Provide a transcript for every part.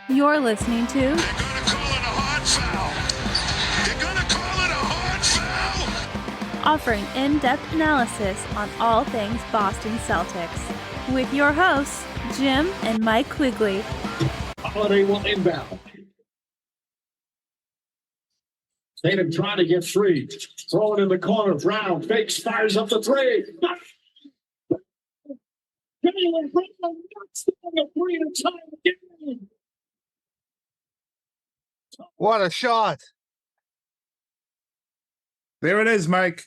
You're listening to They're gonna call it a hard foul. They're gonna call it a hard foul. offering in-depth analysis on all things Boston Celtics with your hosts, Jim and Mike Quigley. Holiday will inbound. Tatum trying to get free. Throw it in the corner. Brown fakes, fires up the three. Jaylen knocks down the three to tie the game. What a shot. There it is, Mike.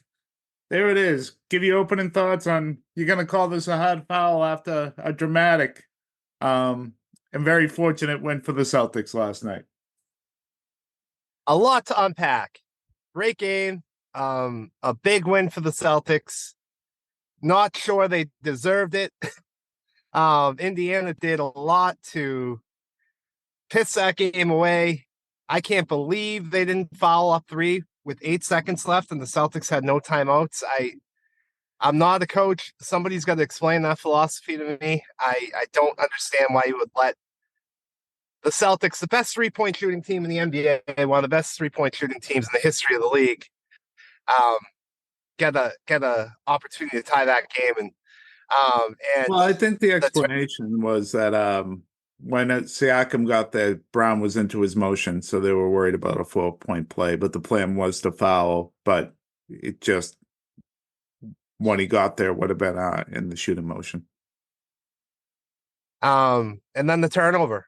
There it is. Give you opening thoughts on, you're going to call this a hard foul after a dramatic and very fortunate win for the Celtics last night. A lot to unpack. Great game. A big win for the Celtics. Not sure they deserved it. Indiana did a lot to piss that game away. I can't believe they didn't foul up three with 8 seconds left and the Celtics had no timeouts. I'm not a coach. Somebody's got to explain that philosophy to me. I don't understand why you would let the Celtics, the best three-point shooting team in the NBA, one of the best three-point shooting teams in the history of the league, get a opportunity to tie that game. And well, I think the explanation was that when Siakam got there, Brown was into his motion, so they were worried about a 4-point play. But the plan was to foul, but it just, when he got there, would have been in the shooting motion. And then the turnover.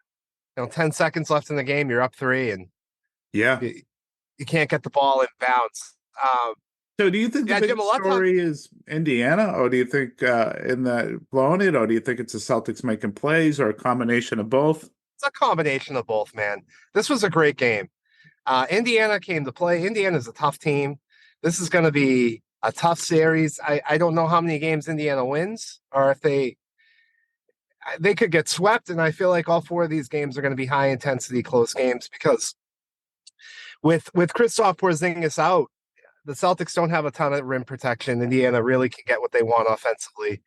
10 seconds left in the game, you're up three, and yeah, you can't get the ball in bounds. So do you think the big story is Indiana, or do you think in that blowing it, or do you think it's the Celtics making plays, or a combination of both? It's a combination of both, man. This was a great game. Indiana came to play. Indiana's a tough team. This is going to be a tough series. I don't know how many games Indiana wins, or if they could get swept, and I feel like all four of these games are going to be high-intensity, close games, because with Kristaps Porzingis out, the Celtics don't have a ton of rim protection. Indiana really can get what they want offensively.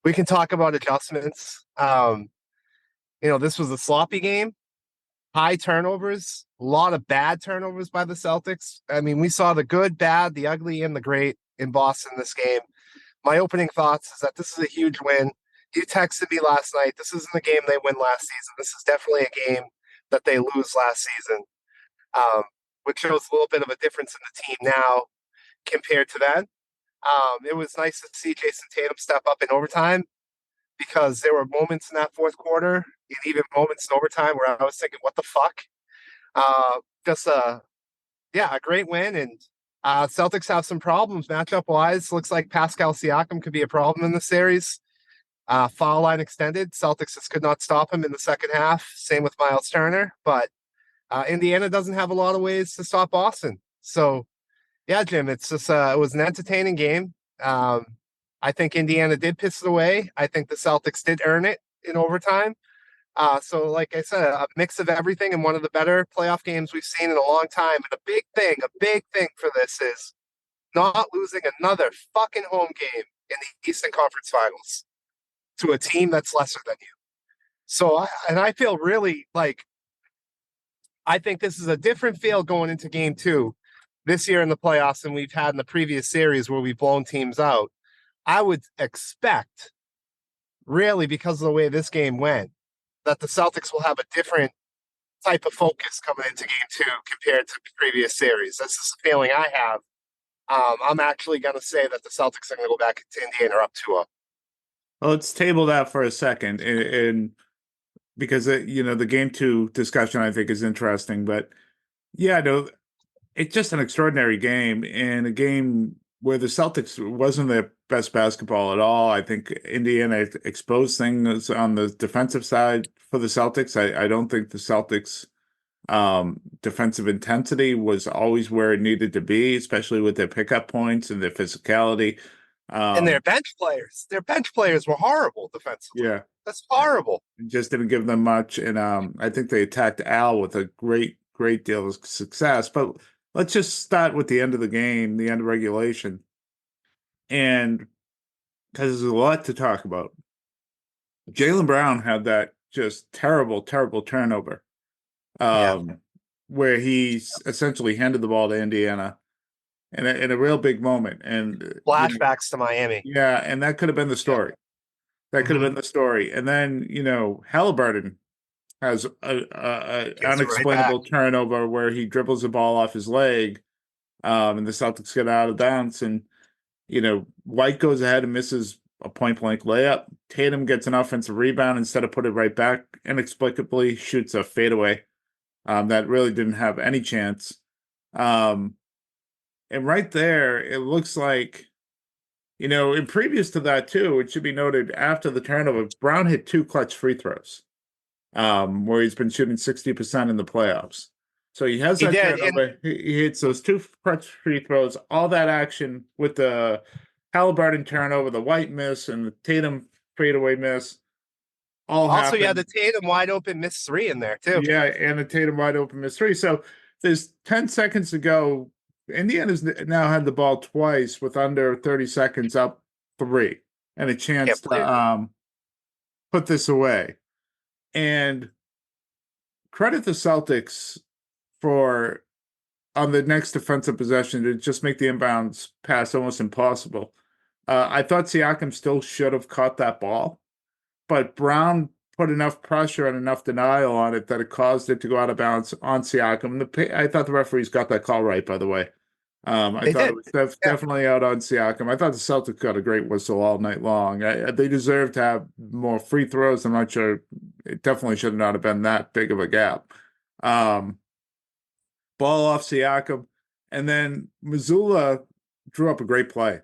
We can talk about adjustments. This was a sloppy game, high turnovers, a lot of bad turnovers by the Celtics. I mean, we saw the good, bad, the ugly, and the great in Boston this game. My opening thoughts is that this is a huge win. You texted me last night. This isn't the game they win last season. This is definitely a game that they lose last season, which shows a little bit of a difference in the team now compared to then. It was nice to see Jason Tatum step up in overtime, because there were moments in that fourth quarter and even moments in overtime where I was thinking, what the fuck? A great win. And Celtics have some problems matchup-wise. Looks like Pascal Siakam could be a problem in the series. Foul line extended. Celtics just could not stop him in the second half. Same with Miles Turner. But Indiana doesn't have a lot of ways to stop Boston. So, yeah, Jim, it's just it was an entertaining game. I think Indiana did piss it away. I think the Celtics did earn it in overtime. So, like I said, a mix of everything, and one of the better playoff games we've seen in a long time. And a big thing for this is not losing another fucking home game in the Eastern Conference Finals to a team that's lesser than you. So, I feel really like, I think this is a different feel going into game 2 this year in the playoffs than we've had in the previous series where we've blown teams out. I would expect, really, because of the way this game went, that the Celtics will have a different type of focus coming into game 2 compared to the previous series. This is the feeling I have. I'm actually going to say that the Celtics are going to go back to Indiana up 2-0. Well, let's table that for a second, and because the game 2 discussion I think is interesting. But yeah, no, it's just an extraordinary game, and a game where the Celtics wasn't their best basketball at all. I think Indiana exposed things on the defensive side for the Celtics. I don't think the Celtics' defensive intensity was always where it needed to be, especially with their pickup points and their physicality. And their bench players were horrible defensively. Yeah. That's horrible. Just didn't give them much. And I think they attacked Al with a great deal of success. But let's just start with the end of the game, the end of regulation. And because there's a lot to talk about. Jaylen Brown had that just terrible turnover. where he essentially handed the ball to Indiana in a real big moment. And Flashbacks to Miami. Yeah, and that could have been the story. That could have been the story. And then, Halliburton has a unexplainable turnover where he dribbles the ball off his leg, and the Celtics get out of bounds. And, White goes ahead and misses a point-blank layup. Tatum gets an offensive rebound instead of put it right back. Inexplicably shoots a fadeaway that really didn't have any chance. And right there, it looks like, and previous to that too, it should be noted after the turnover, Brown hit 2 clutch free throws, where he's been shooting 60% in the playoffs. So he has that turnover. He hits those 2 clutch free throws, all that action with the Halliburton turnover, the White miss, and the Tatum fadeaway miss. Also, you had the Tatum wide open miss 3 in there too. Yeah, and the Tatum wide open miss 3. So there's 10 seconds to go. Indiana's now had the ball twice with under 30 seconds up 3 and a chance to put this away. And credit the Celtics for, on the next defensive possession, to just make the inbounds pass almost impossible. I thought Siakam still should have caught that ball, but Brown put enough pressure and enough denial on it that it caused it to go out of bounds on Siakam. I thought the referees got that call right, by the way. I thought it was definitely out on Siakam. I thought the Celtics got a great whistle all night long. They deserve to have more free throws. I'm not sure. It definitely should not have been that big of a gap. Ball off Siakam. And then Missoula drew up a great play.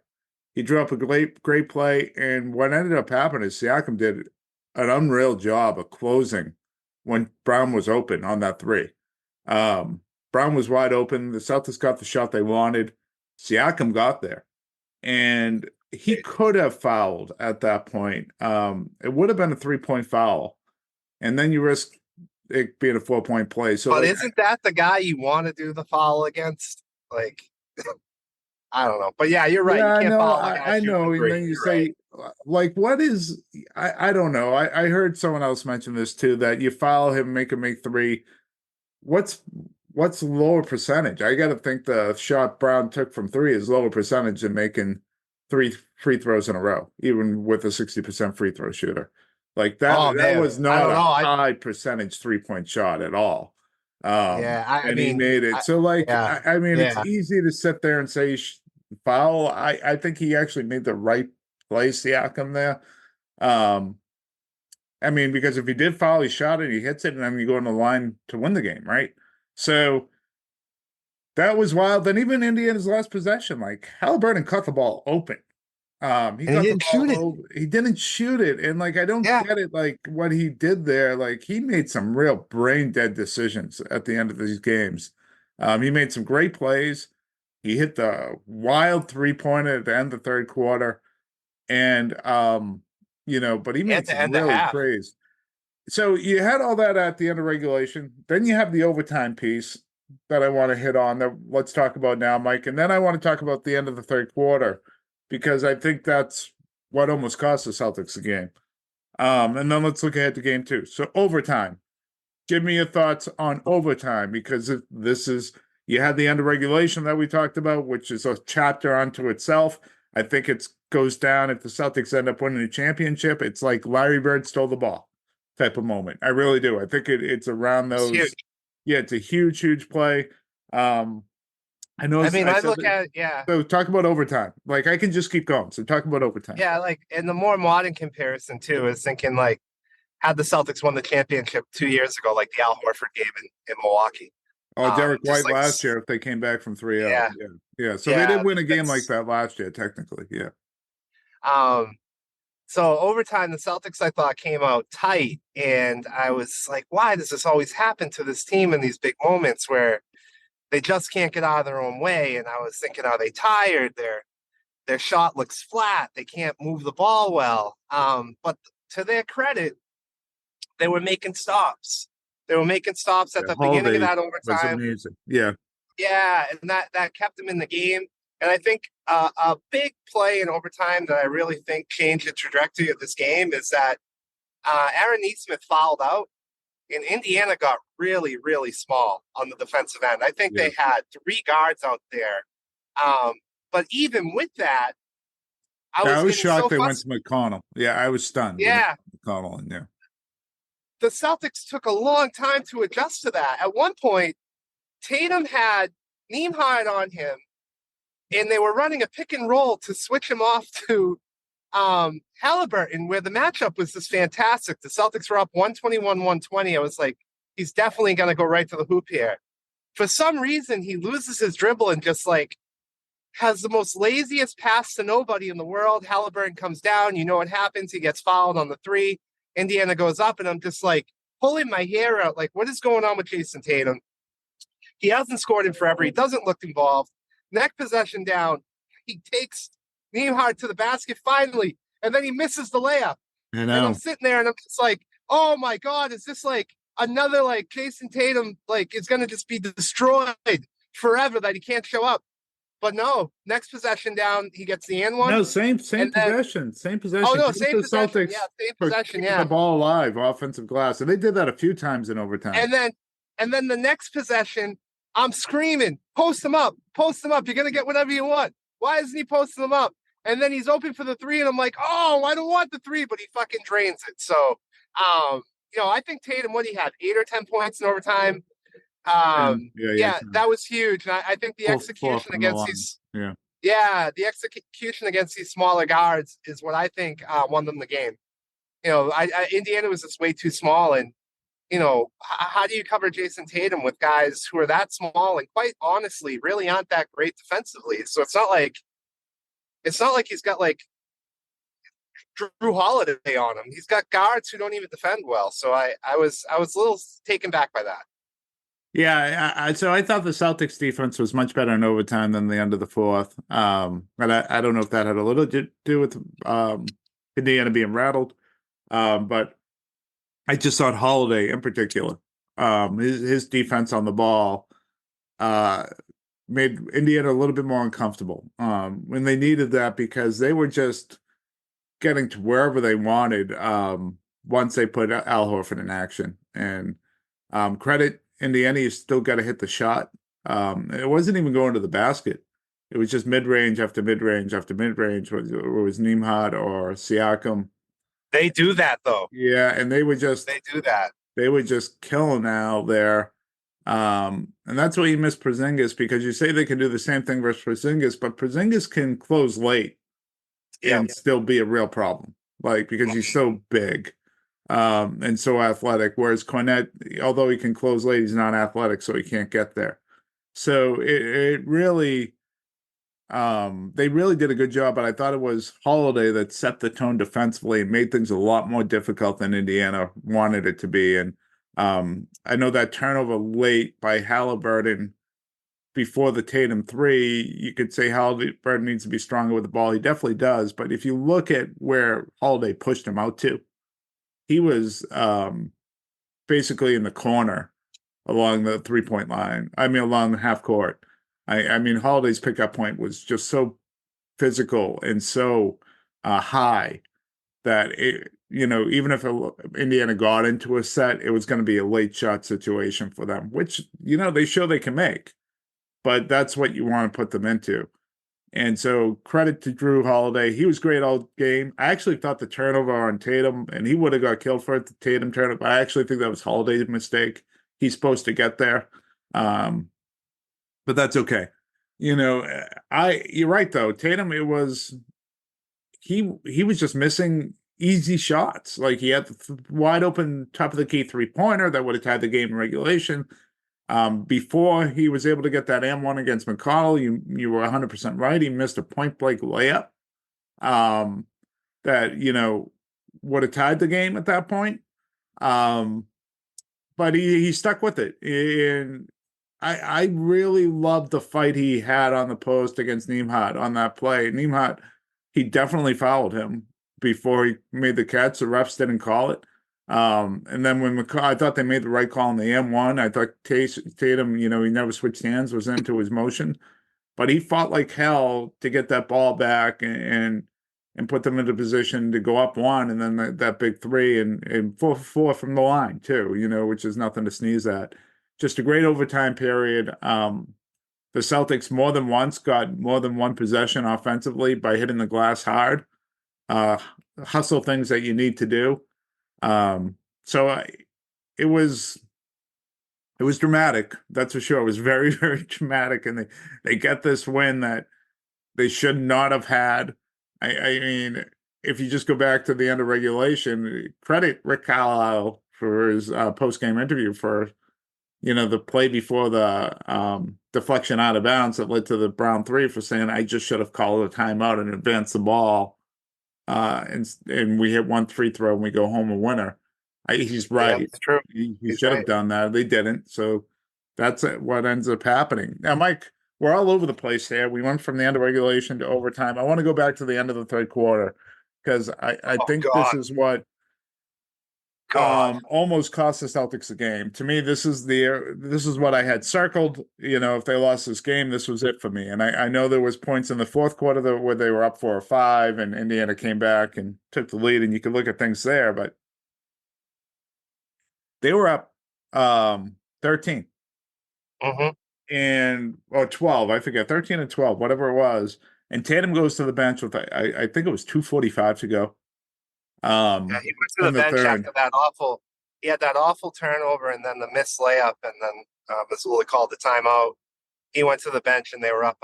He drew up a great play. And what ended up happening is Siakam did an unreal job of closing when Brown was open on that 3. Brown was wide open. The Celtics got the shot they wanted. Siakam got there. And he could have fouled at that point. It would have been a 3-point foul. And then you risk it being a 4-point play. So, but isn't that the guy you want to do the foul against? Like, I don't know. But yeah, you're right. Yeah, you can't foul I know. And then you say, like, what is, I don't know. I heard someone else mention this too, that you foul him, make him make 3. What's lower percentage? I got to think the shot Brown took from 3 is lower percentage than making 3 free throws in a row, even with a 60% free throw shooter. Like that, that was not a high percentage 3-point shot at all. I mean, he made it. So, like, I mean, it's easy to sit there and say foul. I think he actually made the right play, Siakam, there. I mean, because if he did foul, he shot it, he hits it, and then you go on the line to win the game, right? So that was wild. Then even Indiana's last possession, like Halliburton cut the ball open. He didn't shoot it. He didn't shoot it. And like, I don't get it. Like what he did there, like he made some real brain dead decisions at the end of these games. He made some great plays. He hit the wild 3-pointer at the end of the 3rd quarter. And, but he made some really crazy. So you had all that at the end of regulation. Then you have the overtime piece that I want to hit on. That let's talk about now, Mike. And then I want to talk about the end of the 3rd quarter, because I think that's what almost cost the Celtics the game. And then let's look ahead to game 2. So overtime. Give me your thoughts on overtime, because this is, you had the end of regulation that we talked about, which is a chapter unto itself. I think it goes down, if the Celtics end up winning the championship, it's like Larry Bird stole the ball type of moment. I really do. I think it's around those. It's a huge play. I know. I look at it. Yeah. So talk about overtime. Like I can just keep going. So talk about overtime. Yeah, like, and the more modern comparison too is thinking like, had the Celtics won the championship 2 years ago, like the Al Horford game in Milwaukee. Oh, Derek White last year, if they came back from 3-0. Yeah. So they did win a game like that last year, technically. Yeah. So overtime, the Celtics, I thought, came out tight, and I was like, why does this always happen to this team in these big moments where they just can't get out of their own way? And I was thinking, are they tired? Their shot looks flat. They can't move the ball well. But to their credit, they were making stops. They were making stops at the beginning of that overtime. Was amazing. Yeah. Yeah, and that kept them in the game. And I think a big play in overtime that I really think changed the trajectory of this game is that Aaron Nesmith fouled out and Indiana got really, really small on the defensive end. I think they had 3 guards out there. But even with that, I was getting shocked so they went to McConnell. Yeah, I was stunned. Yeah. McConnell in there. The Celtics took a long time to adjust to that. At one point, Tatum had Nembhard on him, and they were running a pick and roll to switch him off to Halliburton, where the matchup was just fantastic. The Celtics were up 121-120. I was like, he's definitely going to go right to the hoop here. For some reason, he loses his dribble and just like has the most laziest pass to nobody in the world. Halliburton comes down. You know what happens? He gets fouled on the 3. Indiana goes up, and I'm just like pulling my hair out. Like, what is going on with Jason Tatum? He hasn't scored in forever. He doesn't look involved. Next possession down, he takes Nembhard to the basket finally, and then he misses the layup. I know. And I'm sitting there, and I'm just like, oh my God, is this like another like Jason Tatum like is going to just be destroyed forever that he can't show up? But no, next possession down, he gets the and one. No, same possession. Same possession. Oh, no, Kudos same to the possession. Celtics Yeah, same for possession. keeping Yeah. the ball alive, offensive glass. And they did that a few times in overtime. And then the next possession, I'm screaming, post him up. You're going to get whatever you want. Why isn't he posting him up? And then he's open for the 3, and I'm like, oh, I don't want the 3, but he fucking drains it. So, I think Tatum, what he had, 8 or 10 points in overtime. That was huge. And I think the execution against these, the execution against these smaller guards is what I think won them the game. Indiana was just way too small, and how do you cover Jason Tatum with guys who are that small and quite honestly really aren't that great defensively? So it's not like he's got like Jrue Holida on him. He's got guards who don't even defend well. So I was a little taken back by that. Yeah, so I thought the Celtics defense was much better in overtime than the end of the fourth. And I don't know if that had a little to do with Indiana being rattled, but I just thought Holiday in particular, his defense on the ball made Indiana a little bit more uncomfortable when they needed that, because they were just getting to wherever they wanted once they put Al Horford in action. And credit Indiana, you still got to hit the shot. It wasn't even going to the basket. It was just mid-range after mid-range after mid-range, whether it was Nembhard or Siakam. They do that, though. Yeah, and they do that. They were just killing Al there. And that's why you miss Porzingis, because you say they can do the same thing versus Porzingis, but Porzingis can close late and still be a real problem, because he's so big and so athletic, whereas Cornette, although he can close late, he's not athletic, so he can't get there. So it really they really did a good job, but I thought it was Holiday that set the tone defensively and made things a lot more difficult than Indiana wanted it to be. And I know that turnover late by Halliburton before the Tatum 3, you could say Halliburton needs to be stronger with the ball. He definitely does. But if you look at where Holiday pushed him out to, he was basically in the corner along the 3-point line. Along the half court. Holiday's pickup point was just so physical and so high that even if Indiana got into a set, it was going to be a late shot situation for them, which they show they can make, but that's what you want to put them into. And so credit to Jrue Holida, he was great all game. I actually thought the turnover on Tatum, and he would have got killed for it, the Tatum turnover. I actually think that was Holiday's mistake. He's supposed to get there. But that's okay. You're right though. Tatum, he was just missing easy shots. Like he had the wide open top of the key 3-pointer that would have tied the game in regulation. Before he was able to get that M1 against McConnell, you were 100% right. He missed a point blank layup that would have tied the game at that point. But he stuck with it. And I really loved the fight he had on the post against Nembhard on that play. Nembhard, he definitely fouled him before he made the catch. The refs didn't call it. And then when I thought they made the right call on the M1. I thought Tatum, he never switched hands, was into his motion. But he fought like hell to get that ball back. And and put them into position to go up one, and then that big three and 4-for-4 from the line too, which is nothing to sneeze at. Just a great overtime period. The Celtics more than once got more than one possession offensively by hitting the glass hard, hustle things that you need to do. It was dramatic. That's for sure. It was very, very dramatic. And they get this win that they should not have had. I mean, if you just go back to the end of regulation, credit Rick Carlisle for his post-game interview for, the play before the deflection out of bounds that led to the Brown three, for saying, I just should have called a timeout and advanced the ball. And we hit one free throw and we go home a winner. He's right. Yeah, it's true. He should have done that. They didn't. So that's what ends up happening. Now, Mike, we're all over the place here. We went from the end of regulation to overtime. I want to go back to the end of the third quarter because I think this is what almost cost the Celtics the game. To me, this is what I had circled. If they lost this game, this was it for me. And I know there was points in the fourth quarter where they were up 4 or 5, and Indiana came back and took the lead, and you could look at things there, but they were up 13. And 12, I forget, 13 and 12, whatever it was. And Tatum goes to the bench with I think it was 2:45 to go. He went to the bench after that awful. He had that awful turnover and then the missed layup, and then Missoula called the timeout. He went to the bench and they were up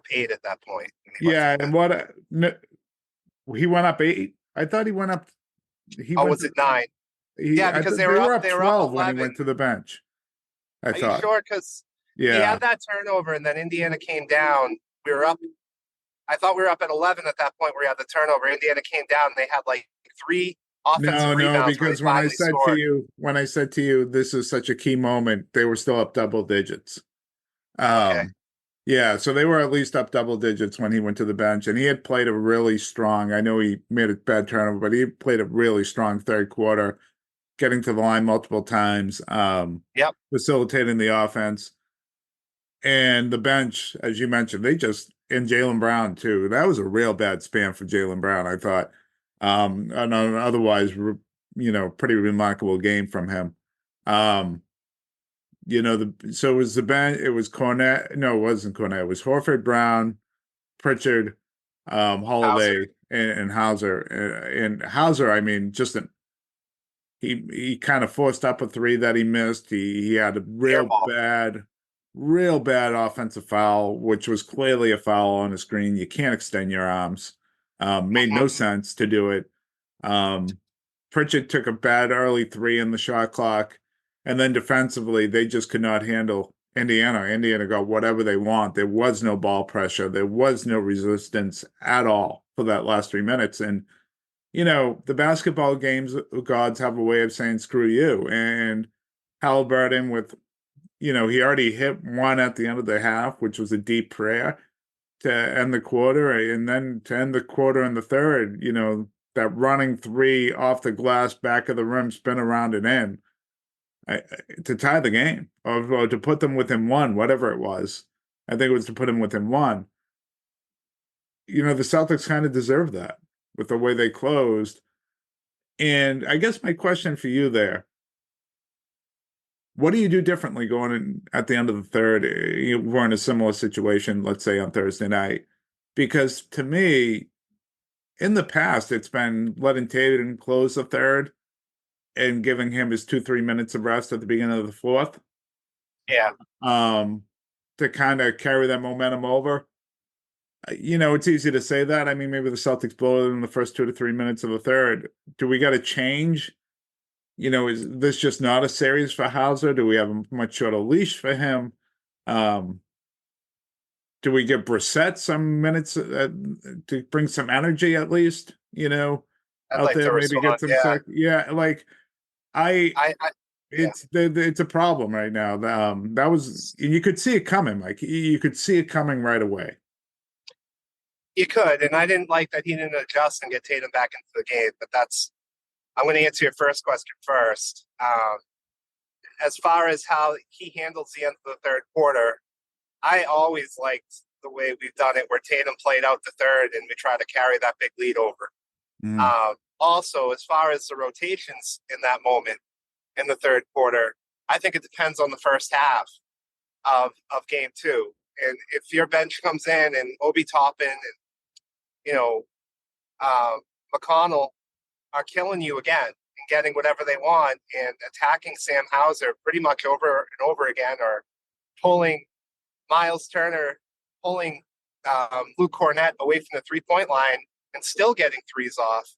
8 at that point. Yeah, and he went up 8. I thought he went up. Was it 9? Because they were up 12 when he went to the bench. I thought. Are you sure? Because he had that turnover, and then Indiana came down. We were up. I thought we were up at 11 at that point where we had the turnover. Indiana came down, and they had like 3 offensive rebounds. No, because when I said to you, this is such a key moment, they were still up double digits. Okay. Yeah, so they were at least up double digits when he went to the bench, and he had played a really strong. I know he made a bad turnover, but he played a really strong third quarter, getting to the line multiple times, facilitating the offense. And the bench, as you mentioned, and Jaylen Brown too. That was a real bad span for Jaylen Brown, I thought. And otherwise, pretty remarkable game from him. So it was the bench. It was Cornette. No, it wasn't Cornette. It was Horford, Brown, Pritchard, Holiday, and Hauser. And Hauser, I mean, he kind of forced up a 3 that he missed. He had a real bad offensive foul, which was clearly a foul on the screen. You can't extend your arms. Made no sense to do it. Pritchard took a bad early 3 in the shot clock, and then defensively, they just could not handle Indiana. Indiana got whatever they want. There was no ball pressure. There was no resistance at all for that last 3 minutes. And the basketball games gods have a way of saying screw you. And Halliburton with, he already hit 1 at the end of the half, which was a deep prayer to end the quarter. And then to end the quarter in the third, that running 3 off the glass, back of the rim, spin around and in to tie the game or to put them within 1, whatever it was. I think it was to put them within 1. The Celtics kind of deserve that with the way they closed. And I guess my question for you there, what do you do differently going in at the end of the third? We're in a similar situation, let's say on Thursday night, because to me, in the past, it's been letting Tatum close the third and giving him his 2-3 minutes of rest at the beginning of the fourth. Yeah. To kind of carry that momentum over. It's easy to say that. I mean, maybe the Celtics blow it in the first 2 to 3 minutes of the third. Do we got to change? Is this just not a series for Hauser? Do we have a much shorter leash for him? Do we give Brissett some minutes to bring some energy at least? Out there, maybe get some. It's a problem right now. That was, you could see it coming, Mike. You could see it coming right away. You could, and I didn't like that he didn't adjust and get Tatum back into the game. But I'm going to answer your first question first. As far as how he handles the end of the third quarter, I always liked the way we've done it, where Tatum played out the third and we try to carry that big lead over. Also, as far as the rotations in that moment in the third quarter, I think it depends on the first half of game two. And if your bench comes in and Obi Toppin and, McConnell are killing you again and getting whatever they want and attacking Sam Hauser pretty much over and over again, or pulling Miles Turner, pulling Luke Cornett away from the three-point line and still getting threes off,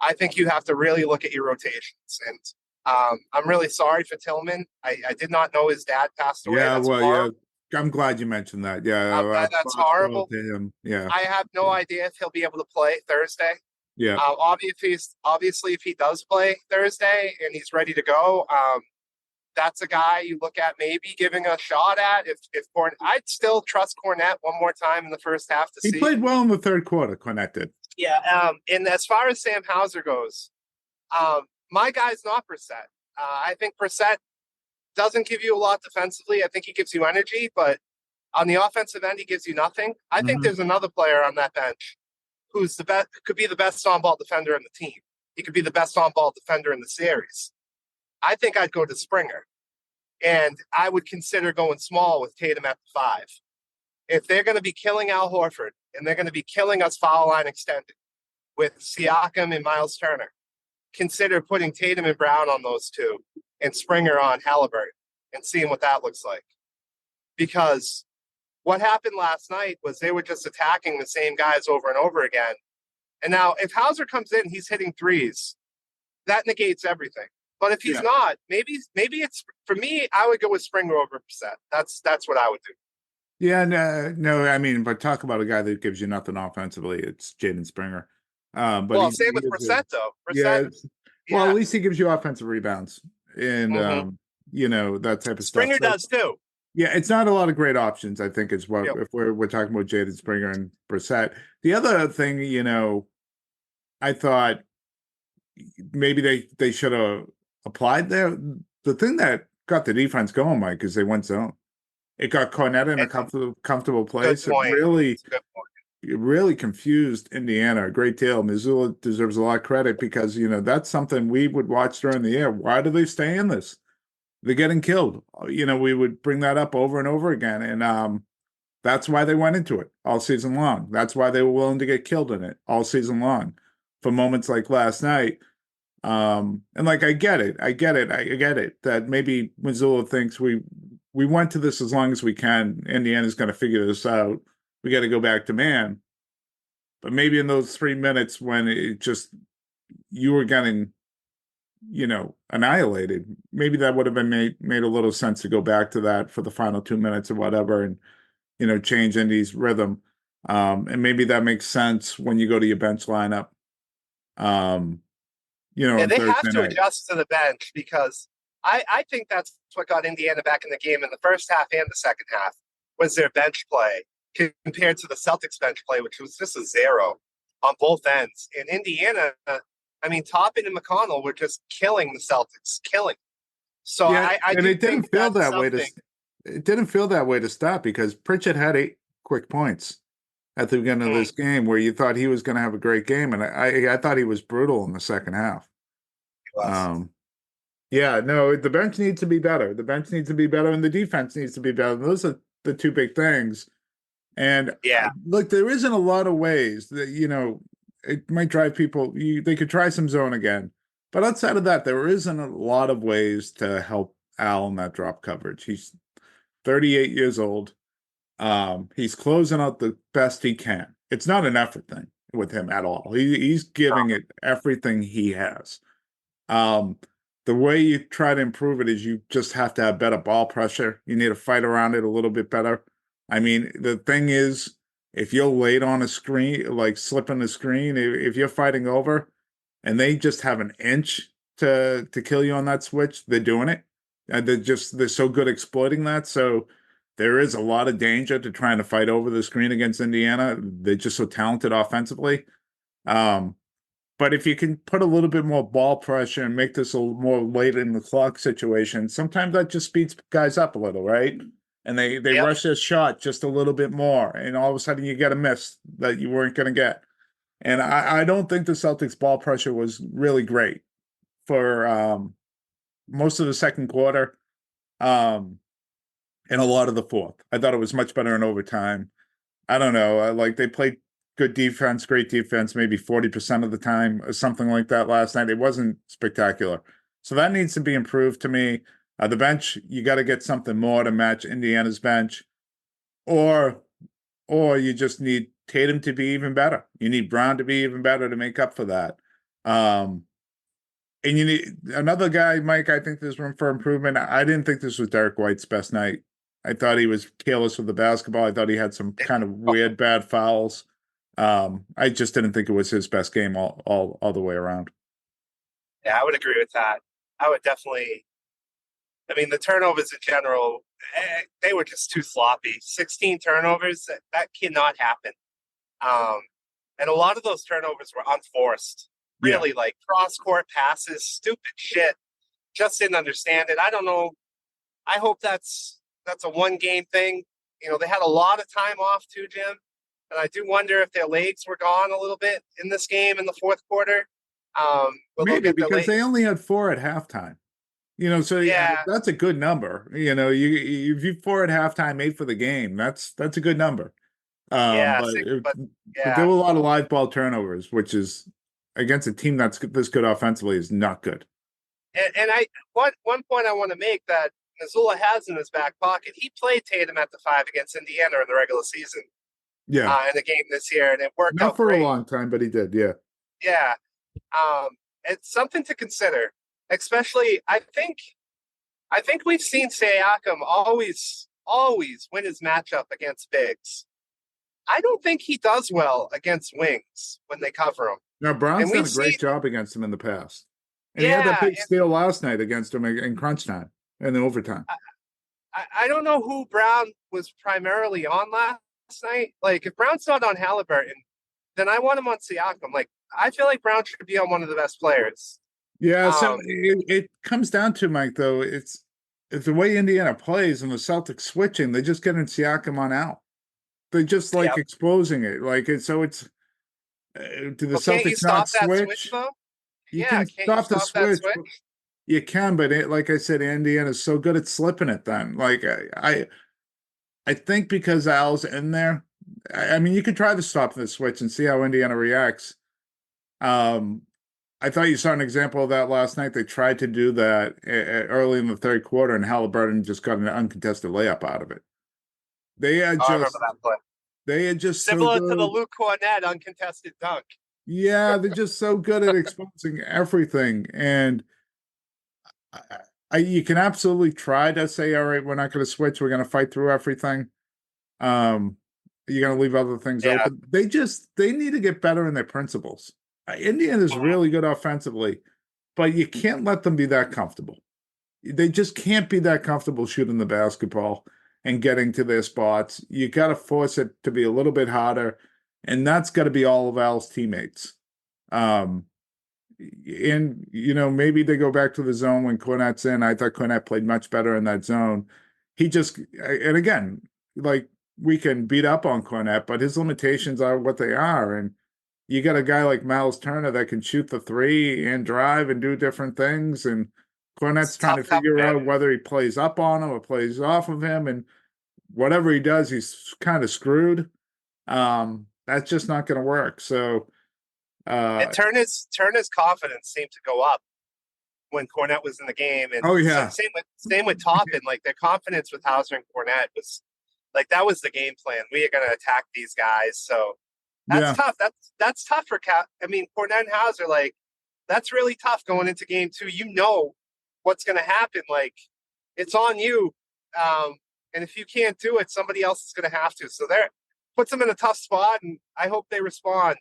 I think you have to really look at your rotations. And I'm really sorry for Tillman. I did not know his dad passed away. Yeah, That's well, horrible. yeah. I'm glad you mentioned that. Yeah, that's horrible. To him. Yeah, I have no idea if he'll be able to play Thursday. Yeah. Obviously, if he does play Thursday and he's ready to go, that's a guy you look at maybe giving a shot at. If I'd still trust Cornett one more time in the first half to see. He played well in the third quarter. Cornett did. Yeah. And as far as Sam Hauser goes, my guy's not Brissett. I think Brissett doesn't give you a lot defensively. I think he gives you energy, but on the offensive end, he gives you nothing. I think there's another player on that bench who's the best, could be the best on-ball defender in the team. He could be the best on-ball defender in the series. I think I'd go to Springer, and I would consider going small with Tatum at the 5. If they're going to be killing Al Horford and they're going to be killing us foul line extended with Siakam and Miles Turner, consider putting Tatum and Brown on those two and Springer on Halliburton and seeing what that looks like. Because what happened last night was they were just attacking the same guys over and over again. And now if Hauser comes in, he's hitting threes. That negates everything. But if he's not, maybe it's, for me, I would go with Springer over Brissett. That's what I would do. Yeah, no, I mean, but talk about a guy that gives you nothing offensively. It's Jaden Springer. But same with Brissett, though. Brissett, well, at least he gives you offensive rebounds and, that type of Springer stuff. does, too. Yeah, it's not a lot of great options, I think, is what if we're talking about Jaden Springer and Brissett. The other thing, I thought maybe they should have applied there. The thing that got the defense going, Mike, is they went zone. It got Cornett in a comfortable place. It really confused Indiana a great deal. Missoula deserves a lot of credit because, that's something we would watch during the year. Why do they stay in this? They're getting killed. We would bring that up over and over again. And that's why they went into it all season long. That's why they were willing to get killed in it all season long for moments like last night. And like, I get it that maybe Missoula thinks we went to this as long as we can. Indiana's going to figure this out. We got to go back to man. But maybe in those 3 minutes when you were getting, annihilated, maybe that would have been made a little sense to go back to that for the final 2 minutes or whatever and, change Indy's rhythm. And maybe that makes sense when you go to your bench lineup. And they have to adjust to the bench because I think that's what got Indiana back in the game in the first half and the second half was their bench play compared to the Celtics bench play, which was just a 0 on both ends. In Indiana, Toppin and McConnell were just killing the Celtics, killing. So it didn't feel that way it didn't feel that way to stop because Pritchett had 8 quick points at the beginning of this game where you thought he was going to have a great game. And I thought he was brutal in the second half. The bench needs to be better. The bench needs to be better and the defense needs to be better. Those are the two big things. And look, there isn't a lot of ways that, it might drive people. They could try some zone again. But outside of that, there isn't a lot of ways to help Al in that drop coverage. He's 38 years old. He's closing out the best he can. It's not an effort thing with him at all. He's giving it everything he has. The way you try to improve it is you just have to have better ball pressure. You need to fight around it a little bit better. The thing is, if you're late on a screen, like slipping the screen, if you're fighting over and they just have an inch to kill you on that switch, they're doing it. And they're so good exploiting that. So there is a lot of danger to trying to fight over the screen against Indiana. They're just so talented offensively. But if you can put a little bit more ball pressure and make this a little more late in the clock situation, sometimes that just speeds guys up a little, right? and they Yep. rush their shot just a little bit more, and all of a sudden you get a miss that you weren't going to get. And I don't think the Celtics ball pressure was really great for most of the second quarter and a lot of the fourth. I thought it was much better in overtime. I don't know. Like they played good defense, great defense, maybe 40% of the time or something like that last night. It wasn't spectacular. So that needs to be improved to me. The bench, you got to get something more to match Indiana's bench, or you just need Tatum to be even better. You need Brown to be even better to make up for that. And you need another guy, Mike. I think there's room for improvement. I didn't think this was Derek White's best night. I thought he was careless with the basketball. I thought he had some kind of weird bad fouls. I just didn't think it was his best game all the way around. Yeah, I would agree with that. I would definitely. I mean, the turnovers in general, they were just too sloppy. 16 turnovers, that cannot happen. And a lot of those turnovers were unforced. Really, like cross-court passes, stupid shit. Just didn't understand it. I don't know. I hope that's a one-game thing. You know, they had a lot of time off too, Jim. And I do wonder if their legs were gone a little bit in this game in the fourth quarter. Maybe because they only had 4 at halftime. You know, so yeah, that's a good number. You know, if you 4 at halftime, 8 for the game, that's a good number. But there were a lot of live ball turnovers, which is against a team that's this good offensively is not good. And one point I want to make that Missoula has in his back pocket. He played Tatum at the 5 against Indiana in the regular season. Yeah, in the game this year, and it worked not out for great. a long time, but he did. Yeah, yeah. It's something to consider. Especially, I think we've seen Siakam always win his matchup against bigs. I don't think he does well against wings when they cover him. No, Brown's done a great job against him in the past. And he had that big steal last night against him in crunch time and in overtime. I don't know who Brown was primarily on last night. Like, if Brown's not on Halliburton, then I want him on Siakam. Like, I feel like Brown should be on one of the best players. Yeah, so it comes down to, Mike, though, it's the way Indiana plays and the Celtics switching, they just getting Siakam on out. They just exposing it. Like it's do the Celtics not switch? You can stop the switch. You can, but like I said, Indiana's so good at slipping it then. Like I think because Al's in there, I mean you could try to stop the switch and see how Indiana reacts. I thought you saw an example of that last night. They tried to do that early in the third quarter, and Halliburton just got an uncontested layup out of it. They had I remember that play. They had just similar to the Luke Cornett uncontested dunk. Yeah, they're just so good at exposing everything, and you can absolutely try to say, "All right, we're not going to switch. We're going to fight through everything." You're going to leave other things open. They need to get better in their principles. Indiana's really good offensively, but you can't let them be that comfortable. They just can't be that comfortable shooting the basketball and getting to their spots. You got to force it to be a little bit harder, and that's got to be all of Al's teammates. And, you know, maybe they go back to the zone when Cornette's in. I thought Cornette played much better in that zone. And again, like, we can beat up on Cornette, but his limitations are what they are. And you got a guy like Miles Turner that can shoot the 3 and drive and do different things. And Cornette's trying to figure out whether he plays up on him or plays off of him. And whatever he does, he's kind of screwed. That's just not going to work. So and Turner's confidence seemed to go up when Cornette was in the game. And same with Toppin. Like, their confidence with Hauser and Cornette was like, that was the game plan. We are going to attack these guys. So that's tough. That's tough for Cornette and Hauser. Like, that's really tough going into game 2. You know what's going to happen. Like, it's on you. And if you can't do it, somebody else is going to have to. So that puts them in a tough spot, and I hope they respond.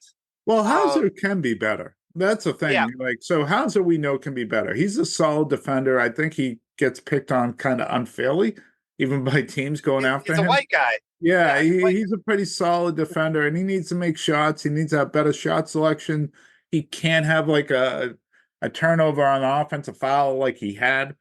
Well, Hauser can be better. That's the thing. Yeah. Like, so Hauser, we know, can be better. He's a solid defender. I think he gets picked on kind of unfairly, even by teams going after him. He's a white guy. Yeah, he's a pretty solid defender, and he needs to make shots. He needs to have better shot selection. He can't have like a turnover on an offensive foul like he had.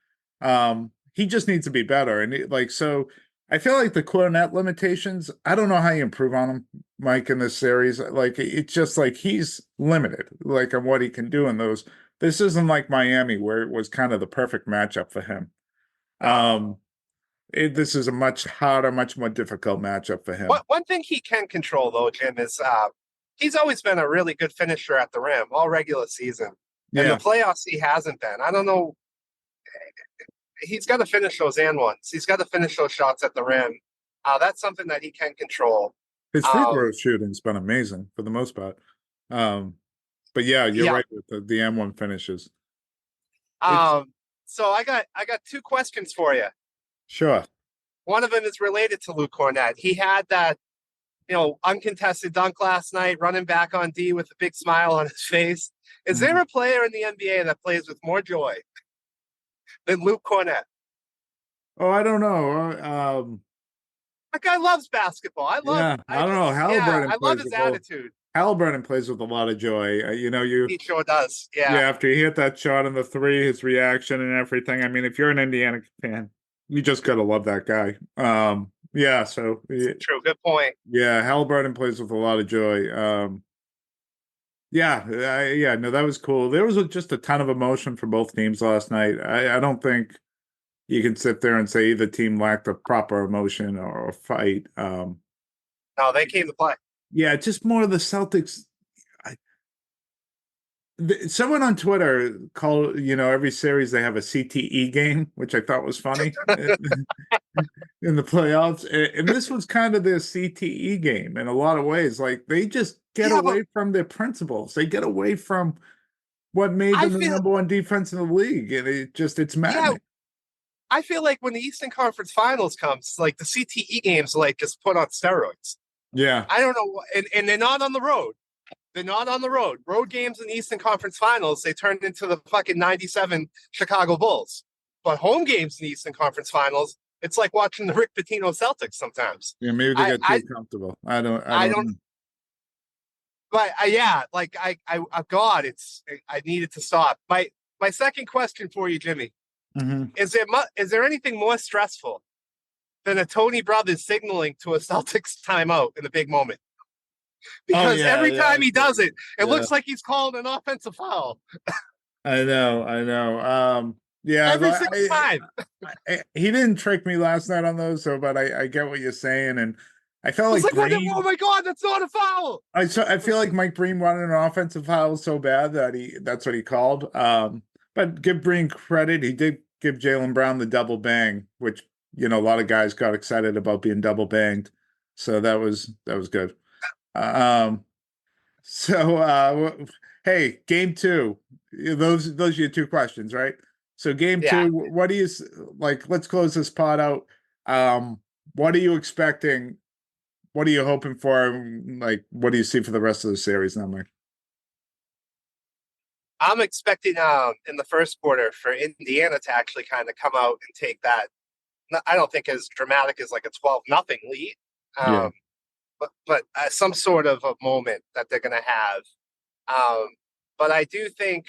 He just needs to be better. And so I feel like the Cornet limitations, I don't know how you improve on him, Mike, in this series. Like, it's just like he's limited, like, on what he can do in those. This isn't like Miami, where it was kind of the perfect matchup for him. This is a much harder, much more difficult matchup for him. One thing he can control, though, Jim, is he's always been a really good finisher at the rim all regular season. And the playoffs, he hasn't been. I don't know. He's got to finish those and ones. He's got to finish those shots at the rim. That's something that he can control. His free throw shooting's been amazing for the most part. But yeah, you're right with the M1 finishes. So I got 2 questions for you. Sure. One of them is related to Luke Cornett. He had that, uncontested dunk last night, running back on D with a big smile on his face. Is there a player in the NBA that plays with more joy than Luke Cornett? Oh, I don't know. That guy loves basketball. I don't know. Halliburton. I love his attitude. Halliburton plays with a lot of joy. He sure does. Yeah. After he hit that shot on the 3, his reaction and everything. I mean, if you're an Indiana fan, you just gotta love that guy. So true. Good point. Yeah, Halliburton plays with a lot of joy. No, that was cool. There was just a ton of emotion for both teams last night. I don't think you can sit there and say either team lacked a proper emotion or fight. No, they came to play. Yeah, just more of the Celtics. Someone on Twitter called, every series they have a CTE game, which I thought was funny in the playoffs. And this was kind of their CTE game in a lot of ways. Like, they just get away from their principles. They get away from what made them the number 1 defense in the league. And it's maddening. Yeah, I feel like when the Eastern Conference Finals comes, like, the CTE games, like, just put on steroids. Yeah. I don't know. And they're not on the road. They're not on the road. Road games in the Eastern Conference Finals, they turned into the fucking 97 Chicago Bulls. But home games in the Eastern Conference Finals, it's like watching the Rick Pitino Celtics sometimes. Yeah, maybe they get too comfortable. I don't. But God, I needed to stop. My second question for you, Jimmy, is there anything more stressful than a Tony Brothers signaling to a Celtics timeout in a big moment? Because every time he does it, it looks like he's calling an offensive foul. I know. Every single time. He didn't trick me last night on those, but I get what you're saying, and I felt like Breen, oh my God, that's not a foul. I feel like Mike Breen wanted an offensive foul so bad that that's what he called. But give Breen credit, he did give Jaylen Brown the double bang, which a lot of guys got excited about being double banged, so that was good. Hey, game 2. Those are your 2 questions, right? So game 2, what do you like? Let's close this pod out. What are you expecting? What are you hoping for? Like, what do you see for the rest of the series now, Mike? I'm expecting in the first quarter for Indiana to actually kind of come out and take that. I don't think as dramatic as like a 12-0 lead. But some sort of a moment that they're going to have. But I do think